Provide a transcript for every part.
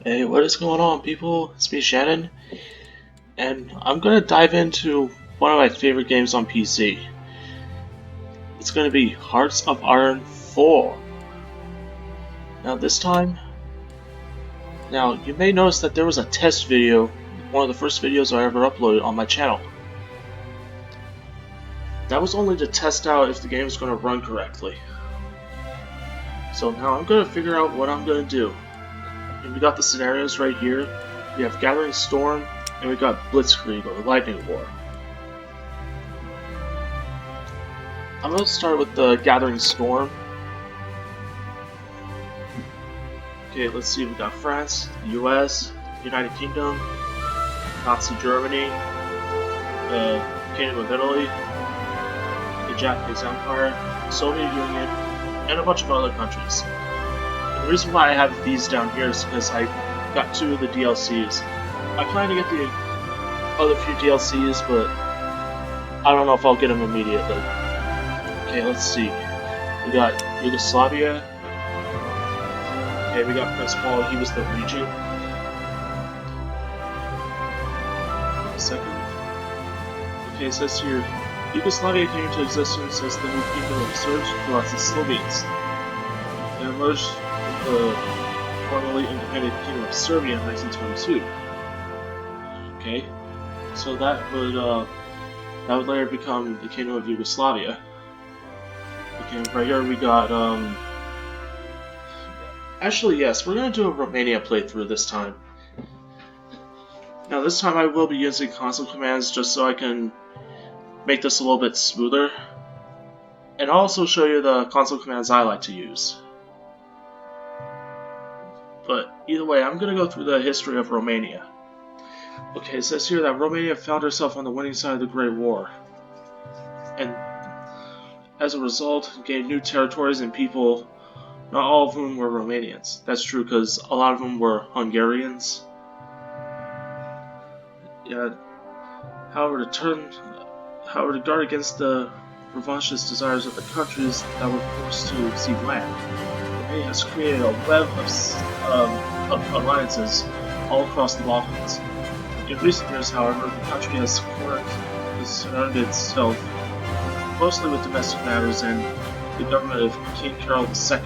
Hey, what is going on, people? It's me, Shannon, and I'm gonna dive into one of my favorite games on PC. It's gonna be Hearts of Iron 4. Now, this time, you may notice that there was a test video, one of the first videos I ever uploaded on my channel. That was only to test out if the game is gonna run correctly. So now I'm gonna figure out what I'm gonna do. And we got the scenarios right here. We have Gathering Storm, and we got Blitzkrieg, or Lightning War. I'm going to start with the Gathering Storm. Okay, let's see, we got France, the US, United Kingdom, Nazi Germany, the Kingdom of Italy, the Japanese Empire, Soviet Union, and a bunch of other countries. And the reason why I have these down here is because I got 2 of the DLCs. I plan to get the other few DLCs, but I don't know if I'll get them immediately. Okay, let's see. We got Yugoslavia. Okay, we got Prince Paul, he was the regent. Second. Okay, it says here, Yugoslavia came into existence as the new kingdom of Serbs brought the Slovenes. It emerged in the formerly independent kingdom of Serbia in 1922. Okay, so that would later become the kingdom of Yugoslavia. Okay, right here we got, actually, yes, we're going to do a Romania playthrough this time. Now, this time I will be using console commands just so I can make this a little bit smoother. And I'll also show you the console commands I like to use. But either way, I'm going to go through the history of Romania. Okay, it says here that Romania found herself on the winning side of the Great War. And as a result, gained new territories and people, not all of whom were Romanians. That's true because a lot of them were Hungarians. Yeah. However, to guard against the revanchist desires of the countries that were forced to cede land, Romania has created a web of alliances all across the Balkans. In recent years, however, the country has surrounded itself mostly with domestic matters, and the government of King Carol II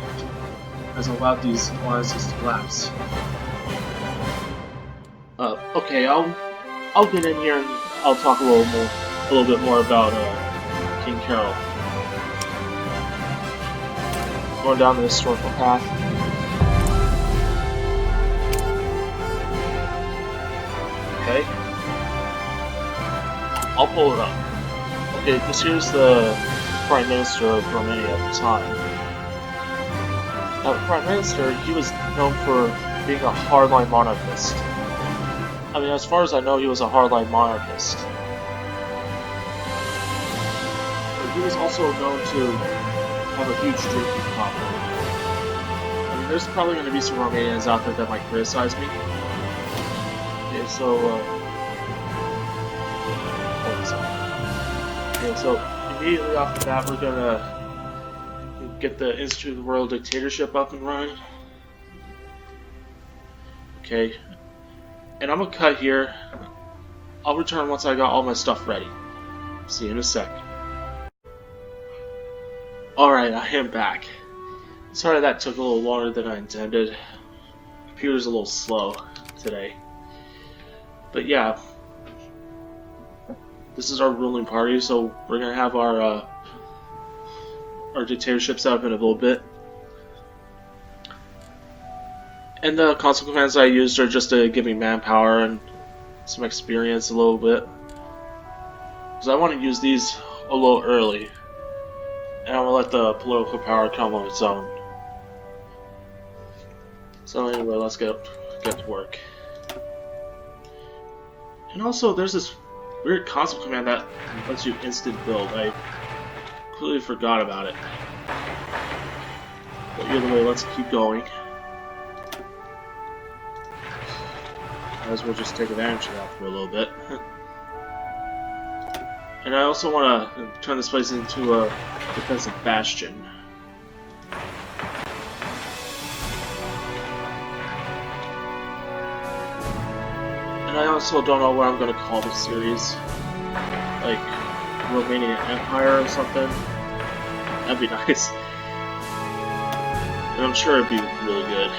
has allowed these alliances to lapse. Okay, I'll get in here and I'll talk a little bit more about King Carol. Going down the historical path. Okay. I'll pull it up. Okay, this here's the Prime Minister of Romania at the time. Now, the Prime Minister, he was known for being a hardline monarchist. I mean, as far as I know, he was a hardline monarchist. But he was also known to have a huge drinking problem. I mean, there's probably going to be some Romanians out there that might criticize me. Okay, so immediately off the bat, we're gonna get the Institute of the World Dictatorship up and running. Okay, and I'm gonna cut here. I'll return once I got all my stuff ready. See you in a sec. Alright, I am back. Sorry that took a little longer than I intended. Computer's a little slow today. But yeah. This is our ruling party, so we're gonna have our dictatorship set up in a little bit. And the console commands I used are just to give me manpower and some experience a little bit. Because I want to use these a little early. And I'm gonna let the political power come on its own. So anyway, let's get to work. And also, there's this weird console command that lets you instant build. I completely forgot about it. But either way, let's keep going. Might as well just take advantage of that for a little bit. And I also want to turn this place into a defensive bastion. And I also don't know what I'm gonna call the series. Like Romanian Empire or something. That'd be nice. And I'm sure it'd be really good.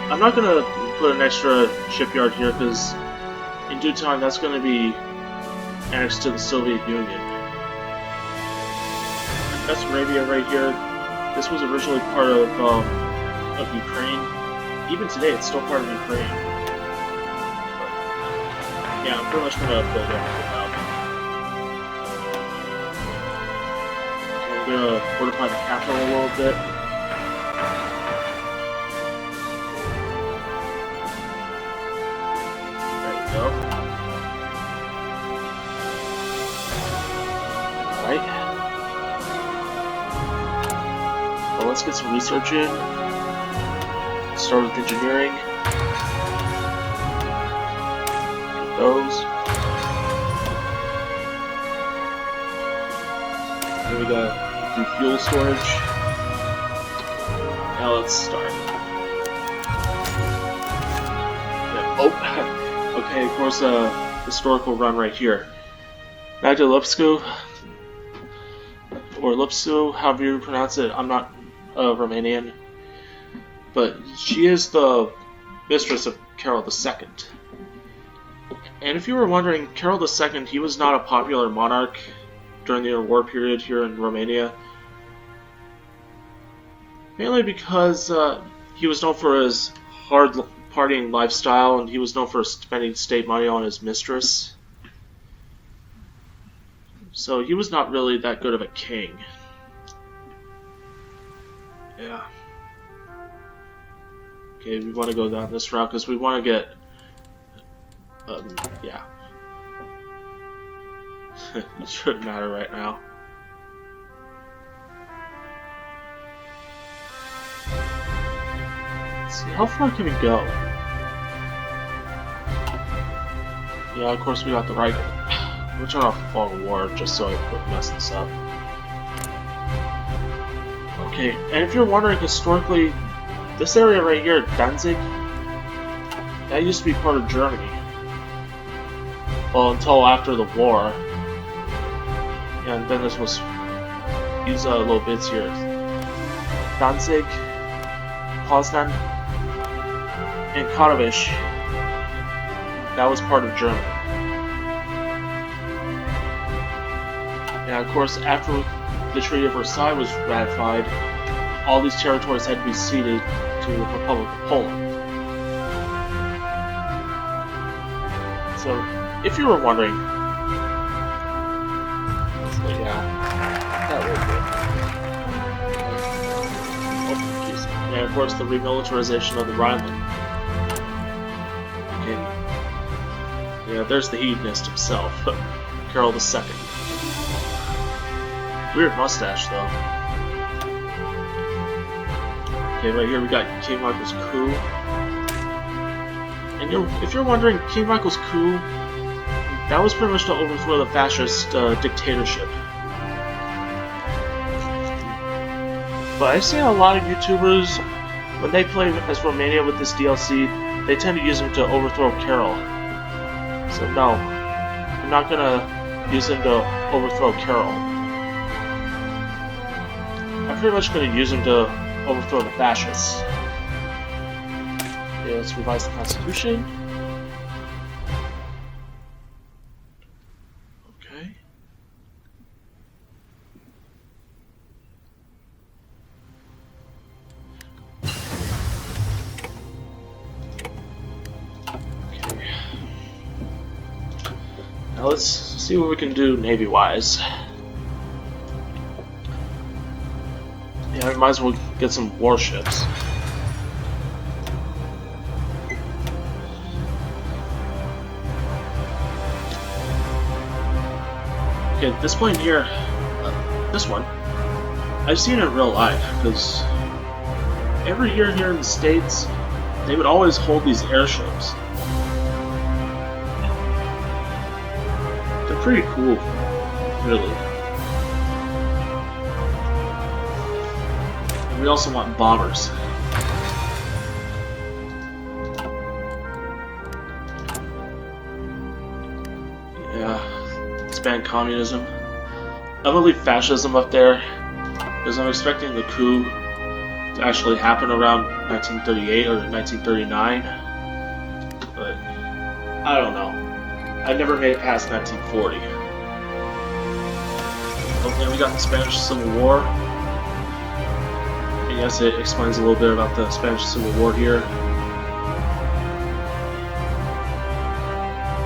I'm not gonna put an extra shipyard here because in due time that's gonna be annexed to the Soviet Union. That's Arabia right here. This was originally part of Ukraine. Even today, it's still part of Ukraine. But, yeah, I'm pretty much gonna build everything up. Okay, I'm gonna fortify the capital a little bit. There we go. Alright. Well, let's get some research in. Start with engineering. Get those. Then we gotta do fuel storage. Now let's start. Yeah. Oh, okay. Of course, historical run right here. Magda Lupescu, or Lupescu, however you pronounce it. I'm not Romanian. But she is the mistress of Carol II. And if you were wondering, Carol II, he was not a popular monarch during the war period here in Romania. Mainly because he was known for his hard partying lifestyle, and he was known for spending state money on his mistress. So he was not really that good of a king. Yeah. Okay, we want to go down this route because we want to get, yeah. It shouldn't matter right now. Let's see, how far can we go? Yeah, of course we got the right. We're trying to fog war just so I wouldn't mess this up. Okay, and if you're wondering historically, this area right here, Danzig, that used to be part of Germany. Well, until after the war. And then this was these little bits here. Danzig, Poznan, and Katowice. That was part of Germany. And of course, after the Treaty of Versailles was ratified, all these territories had to be ceded to the Republic of Poland. So, if you were wondering, yeah, that would be. Oh, jeez. And of course, the remilitarization of the Rhineland. Okay. Yeah, there's the hedonist himself, Carol II. Weird mustache, though. Okay, right here we got King Michael's coup. And if you're wondering, King Michael's coup, that was pretty much to overthrow the fascist dictatorship. But I've seen a lot of YouTubers, when they play as Romania with this DLC, they tend to use him to overthrow Carol. So no, I'm not gonna use him to overthrow Carol. I'm pretty much gonna use him to overthrow the fascists. Okay, let's revise the Constitution. Okay. Okay. Now let's see what we can do Navy-wise. Yeah, we might as well get some warships. Okay, this plane here, this one, I've seen it in real life, because every year here in the States, they would always hold these airships. They're pretty cool, really. And we also want bombers. expand communism. I'm gonna leave fascism up there because I'm expecting the coup to actually happen around 1938 or 1939. But I don't know. I never made it past 1940. Okay, we got the Spanish Civil War. And yes, it explains a little bit about the Spanish Civil War here.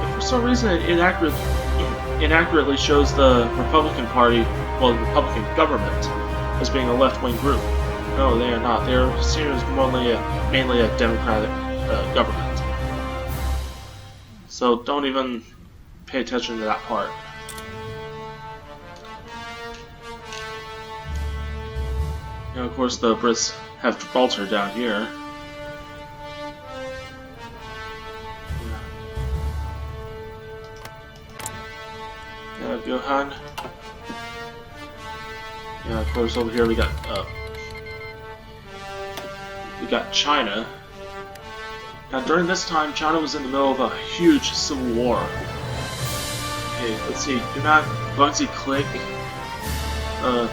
And for some reason, it inaccurately shows the Republican Party, well, the Republican government, as being a left-wing group. No, they are not. They are seen as mainly a democratic government. So don't even pay attention to that part. And of course, the Brits have Gibraltar down here. Yeah, Johan. Yeah, of course, over here we got China. Now, during this time, China was in the middle of a huge civil war. Okay, let's see. Do not Guangxi click.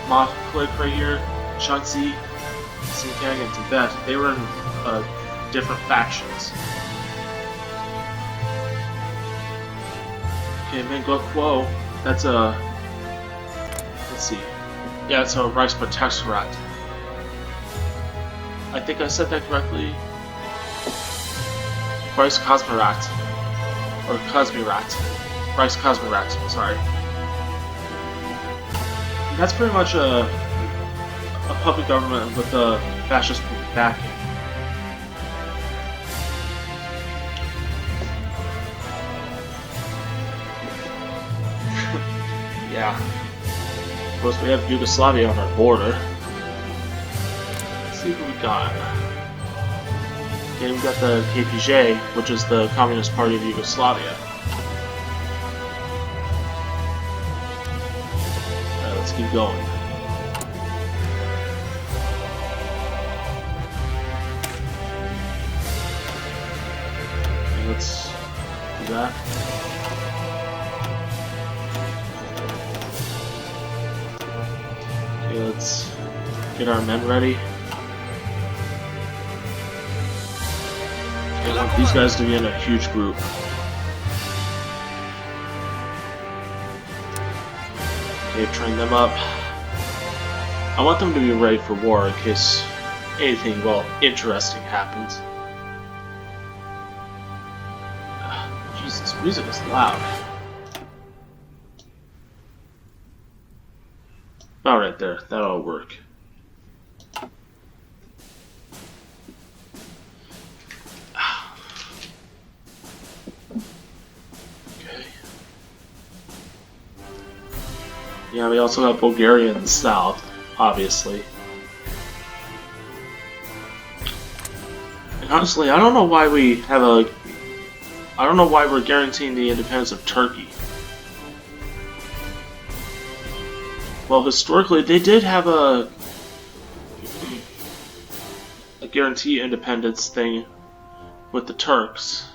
Ma click right here. Shaanxi, Xinjiang, and Tibet. They were in different factions. Okay, Menguo, that's a. Let's see. Yeah, it's a rice protectorate. I think I said that correctly. Rice Cosmorat. Or Cosmirat. Rice Cosmorat, sorry. That's pretty much a puppet government with a fascist backing. Yeah. Of course, we have Yugoslavia on our border. Let's see what we got. Okay, we got the KPJ, which is the Communist Party of Yugoslavia. Alright, let's keep going. Okay, let's do that. Okay, let's get our men ready. I want these guys to be in a huge group. Okay, train them up. I want them to be ready for war in case anything, well, interesting happens. Jesus, music is loud. About right there, that'll work. Yeah, we also have Bulgaria in the south, obviously. And honestly, I don't know why we're guaranteeing the independence of Turkey. Well, historically, they did have a guarantee independence thing with the Turks.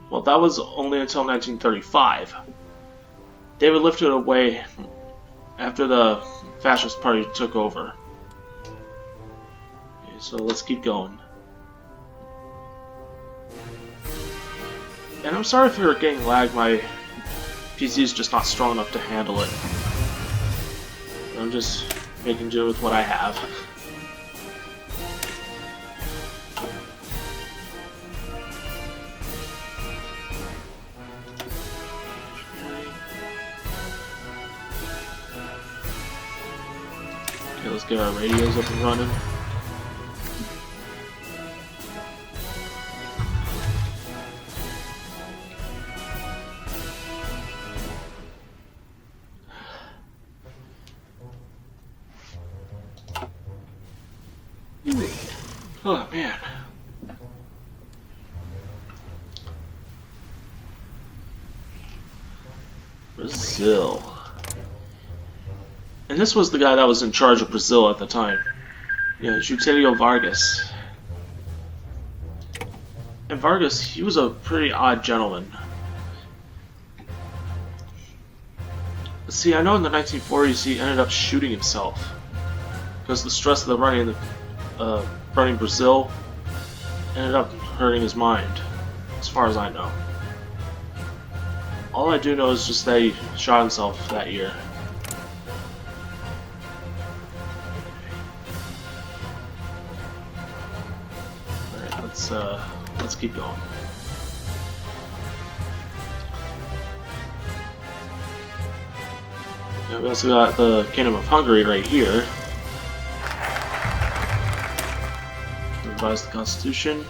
Well, that was only until 1935. They would lift it away after the fascist party took over. Okay, so let's keep going. And I'm sorry if you're getting lag, my PC is just not strong enough to handle it. I'm just making do with what I have. Okay, let's get our radios up and running. Oh man. Brazil. And this was the guy that was in charge of Brazil at the time. Yeah, Getúlio Vargas. And Vargas, he was a pretty odd gentleman. See, I know in the 1940s he ended up shooting himself because the stress of the running Brazil ended up hurting his mind, as far as I know. All I do know is just that he shot himself that year. Alright, let's keep going. And we also got the Kingdom of Hungary right here. Revise the Constitution.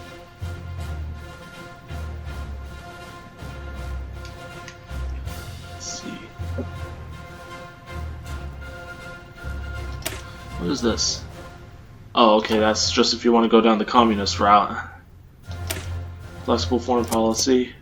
Let's see. What is this? Oh, okay, that's just if you want to go down the communist route. Flexible foreign policy.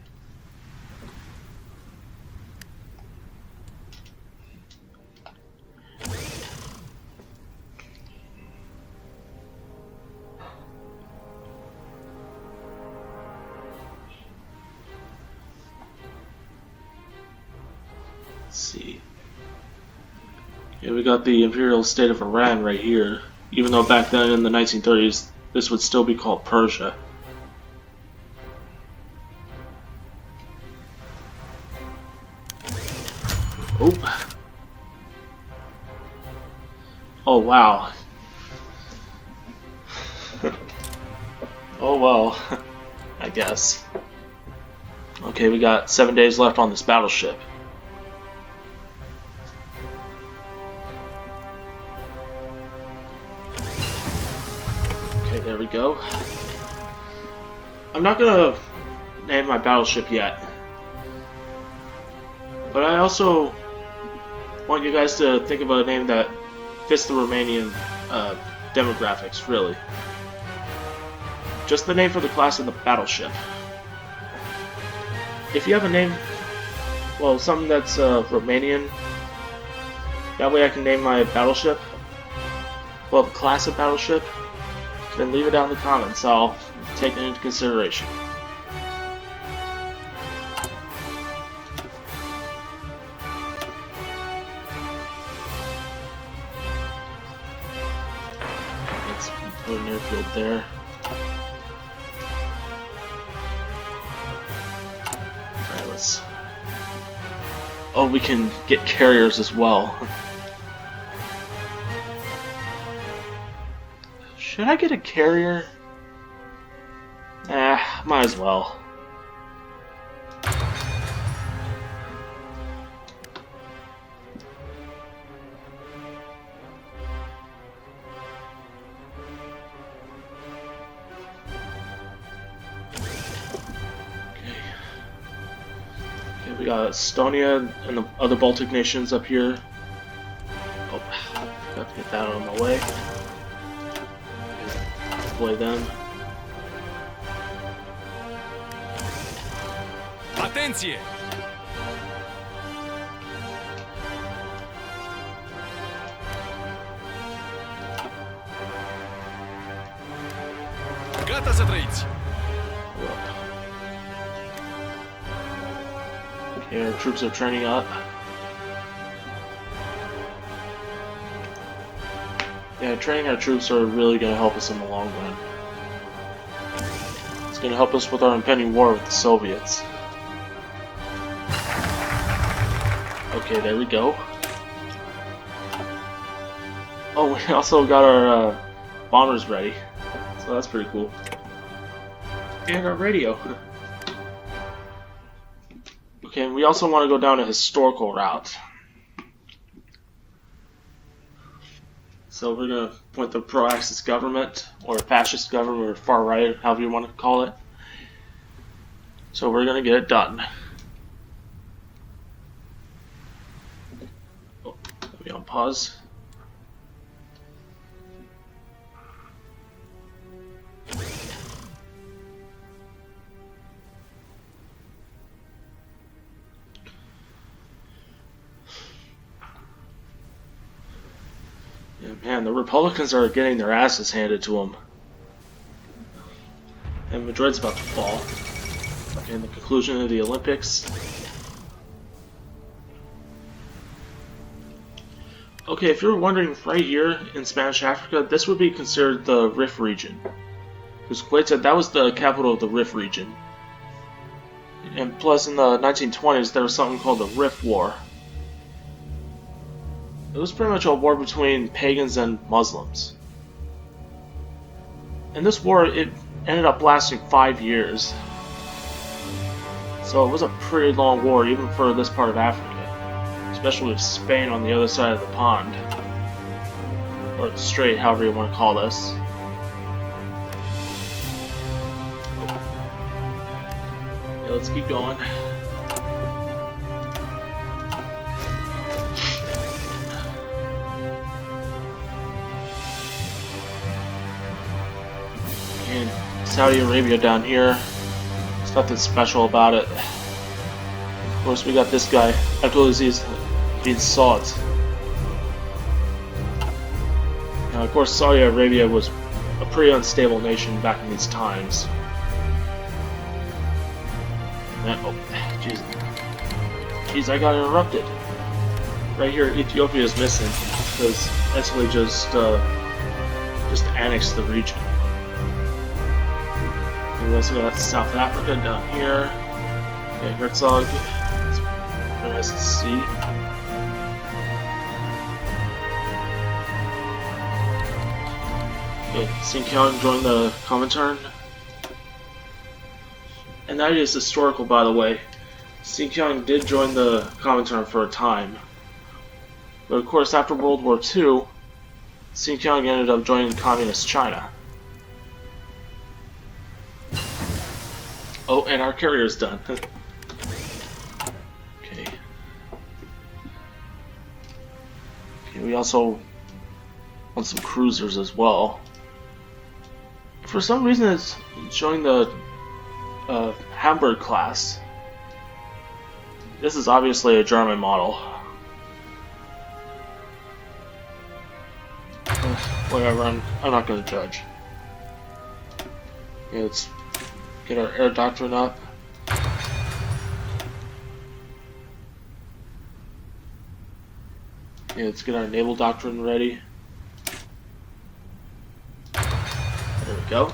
See. Yeah, we got the Imperial State of Iran right here. Even though back then in the 1930s, this would still be called Persia. Oh. Oh wow. Oh well, I guess. Okay, we got 7 days left on this battleship. There we go. I'm not gonna name my battleship yet, but I also want you guys to think of a name that fits the Romanian demographics, really. Just the name for the class of the battleship. If you have a name, well, something that's Romanian, that way I can name my battleship, well, the class of battleship, then leave it down in the comments. I'll take it into consideration. Let's put an airfield there. Alright, let's... Oh, we can get carriers as well. Should I get a carrier? Might as well. Okay, we got Estonia and the other Baltic nations up here. Oh, got to get that out of my way. Deploy them. Atenție! Gata să trăiți! Okay, our troops are training up. Yeah, training our troops are really going to help us in the long run. It's going to help us with our impending war with the Soviets. Okay, there we go. Oh, we also got our bombers ready, so that's pretty cool. And our radio. Okay, and we also want to go down a historical route. So we're going to point the pro-Axis government, or fascist government, or far right, however you want to call it. So we're going to get it done. Oh, let me on pause. Yeah, man, the Republicans are getting their asses handed to them. And Madrid's about to fall. Okay, in the conclusion of the Olympics. Okay, if you're wondering, right here in Spanish Africa, this would be considered the Rif region. Because Quetta, that was the capital of the Rif region. And plus, in the 1920s, there was something called the Rif War. It was pretty much a war between pagans and Muslims. And this war, it ended up lasting 5 years. So it was a pretty long war, even for this part of Africa. Especially with Spain on the other side of the pond. Or the strait, however you want to call this. Yeah, let's keep going. And Saudi Arabia down here. There's nothing special about it. Of course, we got this guy, Abdulaziz bin Saud. Now, of course, Saudi Arabia was a pretty unstable nation back in these times. And, oh, jeez, I got interrupted. Right here, Ethiopia is missing because Italy just annexed the region. And we also got South Africa down here. Okay, Herzog. It's very nice to see. Okay, Xinjiang joined the Comintern. And that is historical, by the way. Xinjiang did join the Comintern for a time. But of course, after World War II, Xinjiang ended up joining Communist China. Oh, and our carrier's done. Okay. Okay, we also want some cruisers as well. For some reason, it's showing the Hamburg class. This is obviously a German model. Whatever, I'm not going to judge. Okay, let's get our air doctrine up. Okay, let's get our naval doctrine ready. There we go.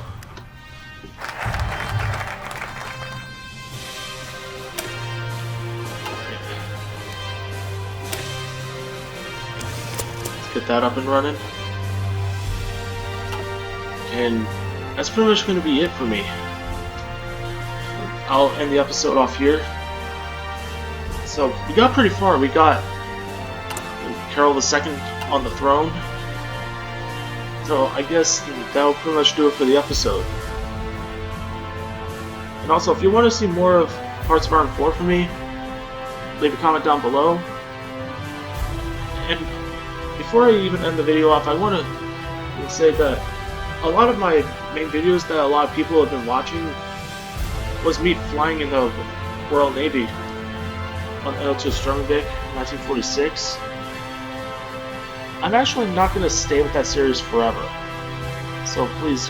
Let's get that up and running. And that's pretty much going to be it for me. I'll end the episode off here. So, we got pretty far. We got Carol II on the throne. So, I guess that'll pretty much do it for the episode. And also, if you want to see more of Hearts of Iron 4 from me, leave a comment down below. And before I even end the video off, I want to say that a lot of my main videos that a lot of people have been watching was me flying in the Royal Navy on L2 Sturmvik in 1946. I'm actually not going to stay with that series forever. So please,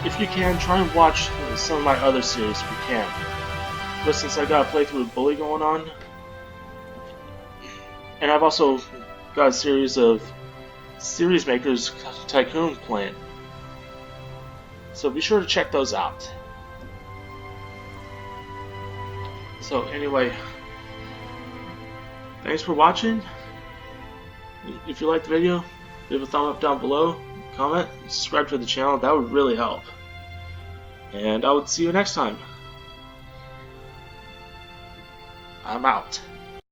if you can, try and watch some of my other series if you can. But since I got a playthrough Bully going on, and I've also got a series of Series Makers Tycoon playing. So be sure to check those out. So anyway, thanks for watching. If you liked the video, leave a thumb up down below, comment, subscribe to the channel, that would really help. And I would see you next time. I'm out.